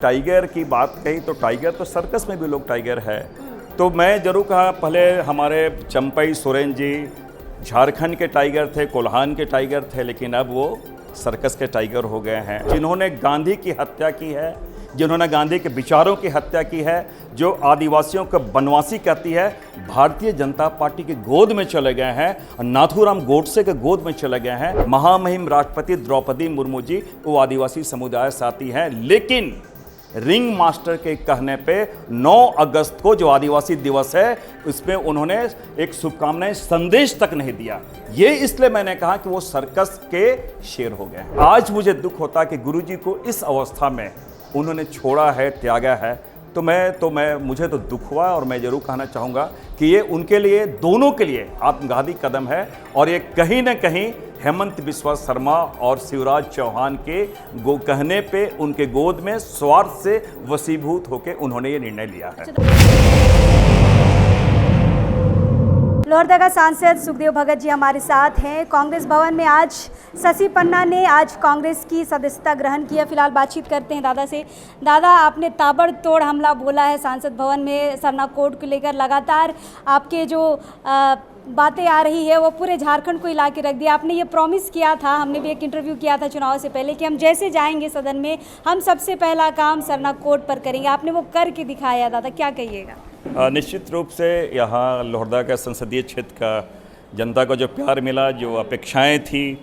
Tiger की बात कही तो टाइगर तो सर्कस में भी लोग टाइगर है। तो मैं जरूर कहा, पहले हमारे चंपई सोरेन जी झारखंड के टाइगर थे, कोल्हान के टाइगर थे, लेकिन अब वो सर्कस के टाइगर हो गए हैं। जिन्होंने गांधी की हत्या की है, जिन्होंने गांधी के विचारों की हत्या की है, जो आदिवासियों को बनवासी कहती है, भारतीय जनता पार्टी की गोद में चले गए हैं, नाथूराम गोडसे के गोद में चले गए हैं। महामहिम राष्ट्रपति द्रौपदी मुर्मू जी वो आदिवासी समुदाय से आती हैं, लेकिन रिंग मास्टर के कहने पे 9 अगस्त को जो आदिवासी दिवस है उसमें उन्होंने एक शुभकामनाएं संदेश तक नहीं दिया। ये इसलिए मैंने कहा कि वो सर्कस के शेर हो गए हैं। आज मुझे दुख होता है कि गुरुजी को इस अवस्था में उन्होंने छोड़ा है, त्यागा है। मुझे तो दुख हुआ और मैं जरूर कहना चाहूँगा कि ये उनके लिए, दोनों के लिए आत्मघाती कदम है। और ये कहीं ना कहीं हेमंत बिस्वा शर्मा और शिवराज चौहान के कहने पे उनके गोद में स्वार्थ से वशीभूत होकर उन्होंने ये निर्णय लिया है। लोहरदगा सांसद सुखदेव भगत जी हमारे साथ हैं। कांग्रेस भवन में आज शशि पन्ना ने आज कांग्रेस की सदस्यता ग्रहण किया। फिलहाल बातचीत करते हैं दादा से। दादा, आपने ताबड़तोड़ हमला बोला है सांसद भवन में सरना कोड को लेकर। लगातार आपके जो बातें आ रही है वो पूरे झारखंड को हिला के रख दिया। आपने ये प्रॉमिस किया था, हमने भी एक इंटरव्यू किया था चुनाव से पहले, कि हम जैसे जाएंगे सदन में हम सबसे पहला काम सरना कोड पर करेंगे। आपने वो करके दिखाया दादा, क्या कहिएगा? निश्चित रूप से यहाँ लोहरदगा संसदीय क्षेत्र का जनता को जो प्यार मिला, जो अपेक्षाएं थी,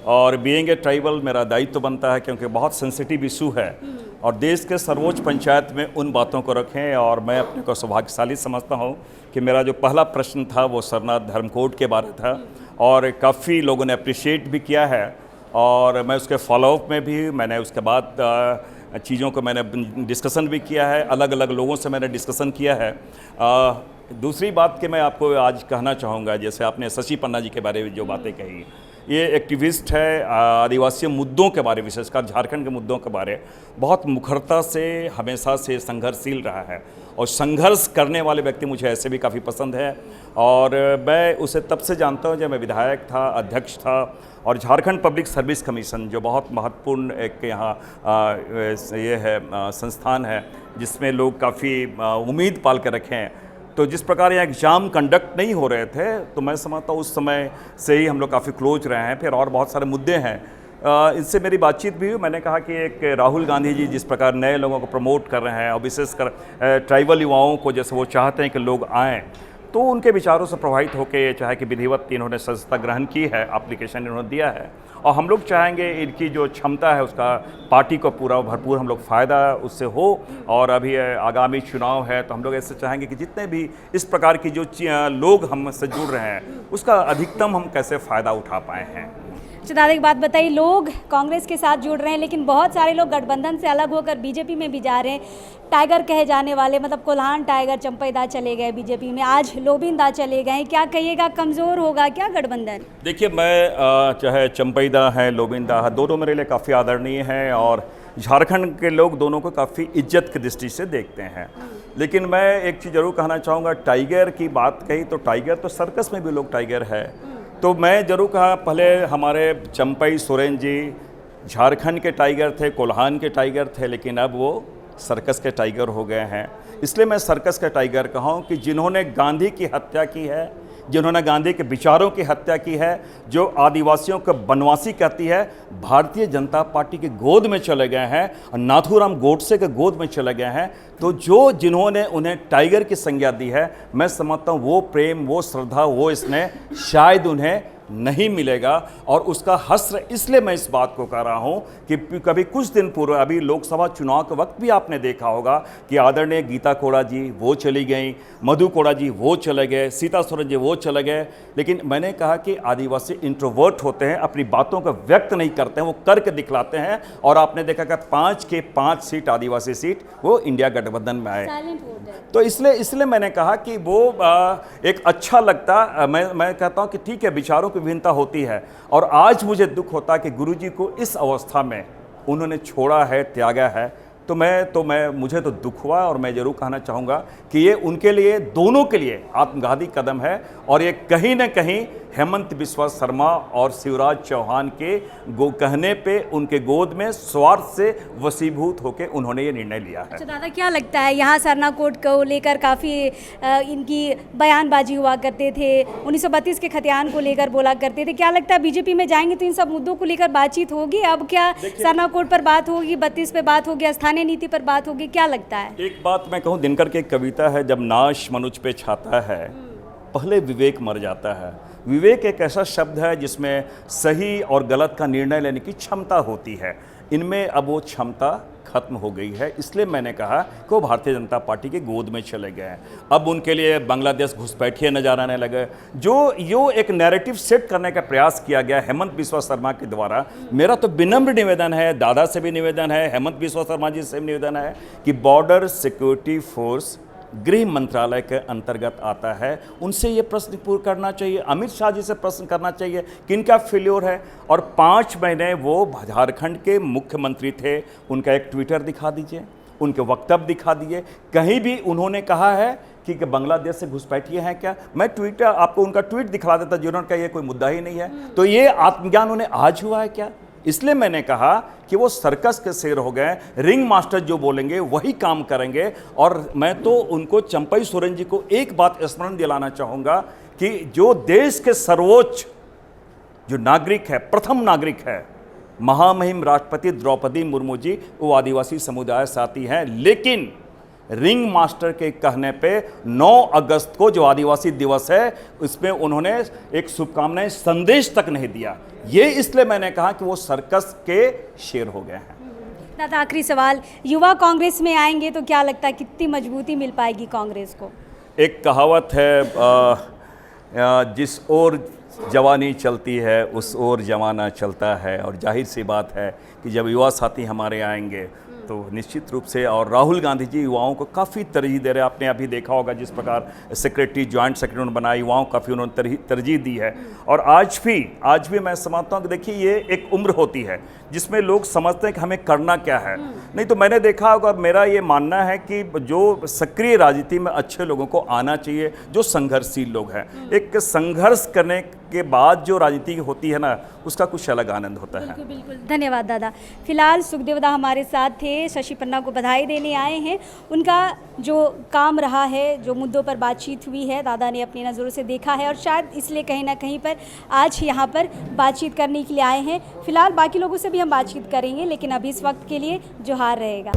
और बीइंग ए ट्राइबल मेरा दायित्व बनता है, क्योंकि बहुत सेंसिटिव इशू है और देश के सर्वोच्च पंचायत में उन बातों को रखें। और मैं अपने को सौभाग्यशाली समझता हूँ कि मेरा जो पहला प्रश्न था वो सरना धर्म कोड के बारे था और काफ़ी लोगों ने अप्रिशिएट भी किया है। और मैं उसके फॉलोअप में भी मैंने उसके बाद चीज़ों को मैंने डिस्कशन भी किया है, अलग अलग लोगों से मैंने डिस्कशन किया है। दूसरी बात कि मैं आपको आज कहना चाहूँगा, जैसे आपने शशि पन्ना जी के बारे में जो बातें कही, ये एक्टिविस्ट है, आदिवासी मुद्दों के बारे, विशेषकर झारखंड के मुद्दों के बारे बहुत मुखरता से हमेशा से संघर्षशील रहा है। और संघर्ष करने वाले व्यक्ति मुझे ऐसे भी काफ़ी पसंद है। और मैं उसे तब से जानता हूँ जब मैं विधायक था, अध्यक्ष था। और झारखंड पब्लिक सर्विस कमीशन जो बहुत महत्वपूर्ण एक यहाँ ये है संस्थान है, जिसमें लोग काफ़ी उम्मीद पाल कर रखे हैं। तो जिस प्रकार यहाँ एग्ज़ाम कंडक्ट नहीं हो रहे थे, तो मैं समझता हूँ उस समय से ही हम लोग काफ़ी क्लोज रहे हैं। फिर और बहुत सारे मुद्दे हैं, इनसे मेरी बातचीत भी हुई। मैंने कहा कि एक राहुल गांधी जी जिस प्रकार नए लोगों को प्रमोट कर रहे हैं और विशेषकर ट्राइबल युवाओं को, जैसे वो चाहते हैं कि लोग आएँ, तो उनके विचारों से प्रभावित होकर चाहे कि विधिवत इन्होंने सदस्यता ग्रहण की है, एप्लीकेशन इन्होंने दिया है। और हम लोग चाहेंगे इनकी जो क्षमता है उसका पार्टी को पूरा भरपूर हम लोग फ़ायदा उससे हो। और अभी आगामी चुनाव है, तो हम लोग ऐसे चाहेंगे कि जितने भी इस प्रकार की जो लोग हमसे जुड़ रहे हैं उसका अधिकतम हम कैसे फ़ायदा उठा पाए हैं। दादा, एक बात बताइए, लोग कांग्रेस के साथ जुड़ रहे हैं, लेकिन बहुत सारे लोग गठबंधन से अलग होकर बीजेपी में भी जा रहे हैं। टाइगर कहे जाने वाले, मतलब कोल्हान टाइगर चंपई दा चले गए बीजेपी में, आज लोबिन दा चले गए। क्या कहिएगा, कमज़ोर होगा क्या गठबंधन? देखिए, मैं चाहे चंपई दा है, लोबिन दा है, दोनों मेरे लिए काफ़ी आदरणीय हैं और झारखंड के लोग दोनों को काफ़ी इज्जत की दृष्टि से देखते हैं। लेकिन मैं एक चीज़ ज़रूर कहना चाहूँगा, टाइगर की बात कही तो टाइगर तो सर्कस में भी लोग टाइगर है। तो मैं जरूर कहा, पहले हमारे चंपई सोरेन जी झारखंड के टाइगर थे, कोल्हान के टाइगर थे, लेकिन अब वो सर्कस के टाइगर हो गए हैं। इसलिए मैं सर्कस के टाइगर कहा हूँ कि जिन्होंने गांधी की हत्या की है, जिन्होंने गांधी के विचारों की हत्या की है, जो आदिवासियों को बनवासी कहती है, भारतीय जनता पार्टी के गोद में चले गए हैं, नाथूराम गोडसे के गोद में चले गए हैं। तो जिन्होंने उन्हें टाइगर की संज्ञा दी है, मैं समझता हूँ वो प्रेम, वो श्रद्धा, वो स्नेह शायद उन्हें नहीं मिलेगा। और उसका हस्र इसलिए मैं इस बात को कह रहा हूं कि कभी कुछ दिन पूर्व, अभी लोकसभा चुनाव के वक्त भी आपने देखा होगा कि आदरणीय गीता कोड़ा जी वो चली गई, मधु कोड़ा जी वो चले गए, सीता सोरेन जी वो चले गए। लेकिन मैंने कहा कि आदिवासी इंट्रोवर्ट होते हैं, अपनी बातों को व्यक्त नहीं करते हैं, वो करके दिखलाते हैं। और आपने देखा कि 5 के 5 सीट आदिवासी सीट वो इंडिया गठबंधन में आए। तो इसलिए मैंने कहा कि वो एक अच्छा लगता। मैं कहता हूँ कि ठीक है, विचारों की विभिन्नता होती है। और आज मुझे दुख होता है कि गुरुजी को इस अवस्था में उन्होंने छोड़ा है, त्यागा है। मुझे तो दुख हुआ और मैं जरूर कहना चाहूँगा कि ये उनके लिए, दोनों के लिए आत्मघाती कदम है। और ये कहीं ना कहीं हेमंत बिस्वा शर्मा और शिवराज चौहान के कहने पे उनके गोद में स्वार्थ से वशीभूत होकर उन्होंने ये निर्णय लिया है। अच्छा दादा, क्या लगता है यहाँ सरना कोड को लेकर काफ़ी इनकी बयानबाजी हुआ करते थे, 1932 के खतियान को लेकर बोला करते थे, क्या लगता है बीजेपी में जाएंगे तो इन सब मुद्दों को लेकर बातचीत होगी? अब क्या सरना कोड पर बात होगी, 32 पे बात होगी, स्थानीय नीति पर बात होगी, क्या लगता है? एक बात मैं कहूँ, दिनकर की एक कविता है, जब नाश मनुष्य पे छाता है पहले विवेक मर जाता है। विवेक एक ऐसा शब्द है जिसमें सही और गलत का निर्णय लेने की क्षमता होती है। इनमें अब वो क्षमता खत्म हो गई है, इसलिए मैंने कहा कि वो भारतीय जनता पार्टी के गोद में चले गए हैं। अब उनके लिए बांग्लादेश घुसपैठिए नजर आने लगे। जो एक नैरेटिव सेट करने का प्रयास किया गया हेमंत बिस्वा शर्मा के द्वारा, मेरा तो विनम्र निवेदन है, दादा से भी निवेदन है, हेमंत बिस्वा शर्मा जी से भी निवेदन है कि बॉर्डर सिक्योरिटी फोर्स गृह मंत्रालय के अंतर्गत आता है, उनसे ये प्रश्न पूर्ण करना चाहिए, अमित शाह जी से प्रश्न करना चाहिए कि इनका फेल्योर है। और 5 महीने वो झारखंड के मुख्यमंत्री थे, उनका एक ट्विटर दिखा दीजिए, उनके वक्तव्य दिखा दिए, कहीं भी उन्होंने कहा है कि बांग्लादेश से घुसपैठिए हैं क्या? मैं ट्विटर आपको उनका ट्वीट दिखा देता जिन्होंने कहा ये कोई मुद्दा ही नहीं है। तो ये आत्मज्ञान उन्हें आज हुआ है क्या? इसलिए मैंने कहा कि वो सर्कस के शेर हो गए, रिंग मास्टर जो बोलेंगे वही काम करेंगे। और मैं तो उनको, चंपई सोरेन जी को एक बात स्मरण दिलाना चाहूँगा कि जो देश के सर्वोच्च जो नागरिक है, प्रथम नागरिक है, महामहिम राष्ट्रपति द्रौपदी मुर्मू जी, वो आदिवासी समुदाय से आती हैं, लेकिन रिंग मास्टर के कहने पे 9 अगस्त को जो आदिवासी दिवस है उसमें उन्होंने एक शुभकामनाएं संदेश तक नहीं दिया। ये इसलिए मैंने कहा कि वो सर्कस के शेर हो गए हैं। दादा, आखिरी सवाल, युवा कांग्रेस में आएंगे तो क्या लगता है कितनी मजबूती मिल पाएगी कांग्रेस को? एक कहावत है, जिस ओर जवानी चलती है उस ओर जमाना चलता है, और जाहिर सी बात है कि जब युवा साथी हमारे आएंगे तो निश्चित रूप से, और राहुल गांधी जी युवाओं को काफ़ी तरजीह दे रहे हैं। आपने अभी देखा होगा जिस प्रकार सेक्रेटरी, जॉइंट सेक्रेटरी उन्होंने बनाया, युवाओं को काफ़ी उन्होंने तरजीह दी है। और आज भी मैं समझता हूँ कि देखिए ये एक उम्र होती है जिसमें लोग समझते हैं कि हमें करना क्या है। नहीं तो मैंने देखा होगा, और मेरा ये मानना है कि जो सक्रिय राजनीति में अच्छे लोगों को आना चाहिए, जो संघर्षशील लोग हैं। एक संघर्ष करने के बाद जो राजनीति होती है ना, उसका कुछ अलग आनंद होता है। बिल्कुल बिल्कुल, धन्यवाद दादा। फिलहाल सुखदेव दा हमारे साथ थे, शशि पन्ना को बधाई देने आए हैं। उनका जो काम रहा है, जो मुद्दों पर बातचीत हुई है, दादा ने अपनी नज़रों से देखा है और शायद इसलिए कहीं ना कहीं पर आज यहाँ पर बातचीत करने के लिए आए हैं। फिलहाल बाकी लोगों से भी हम बातचीत करेंगे, लेकिन अभी इस वक्त के लिए जोहार रहेगा।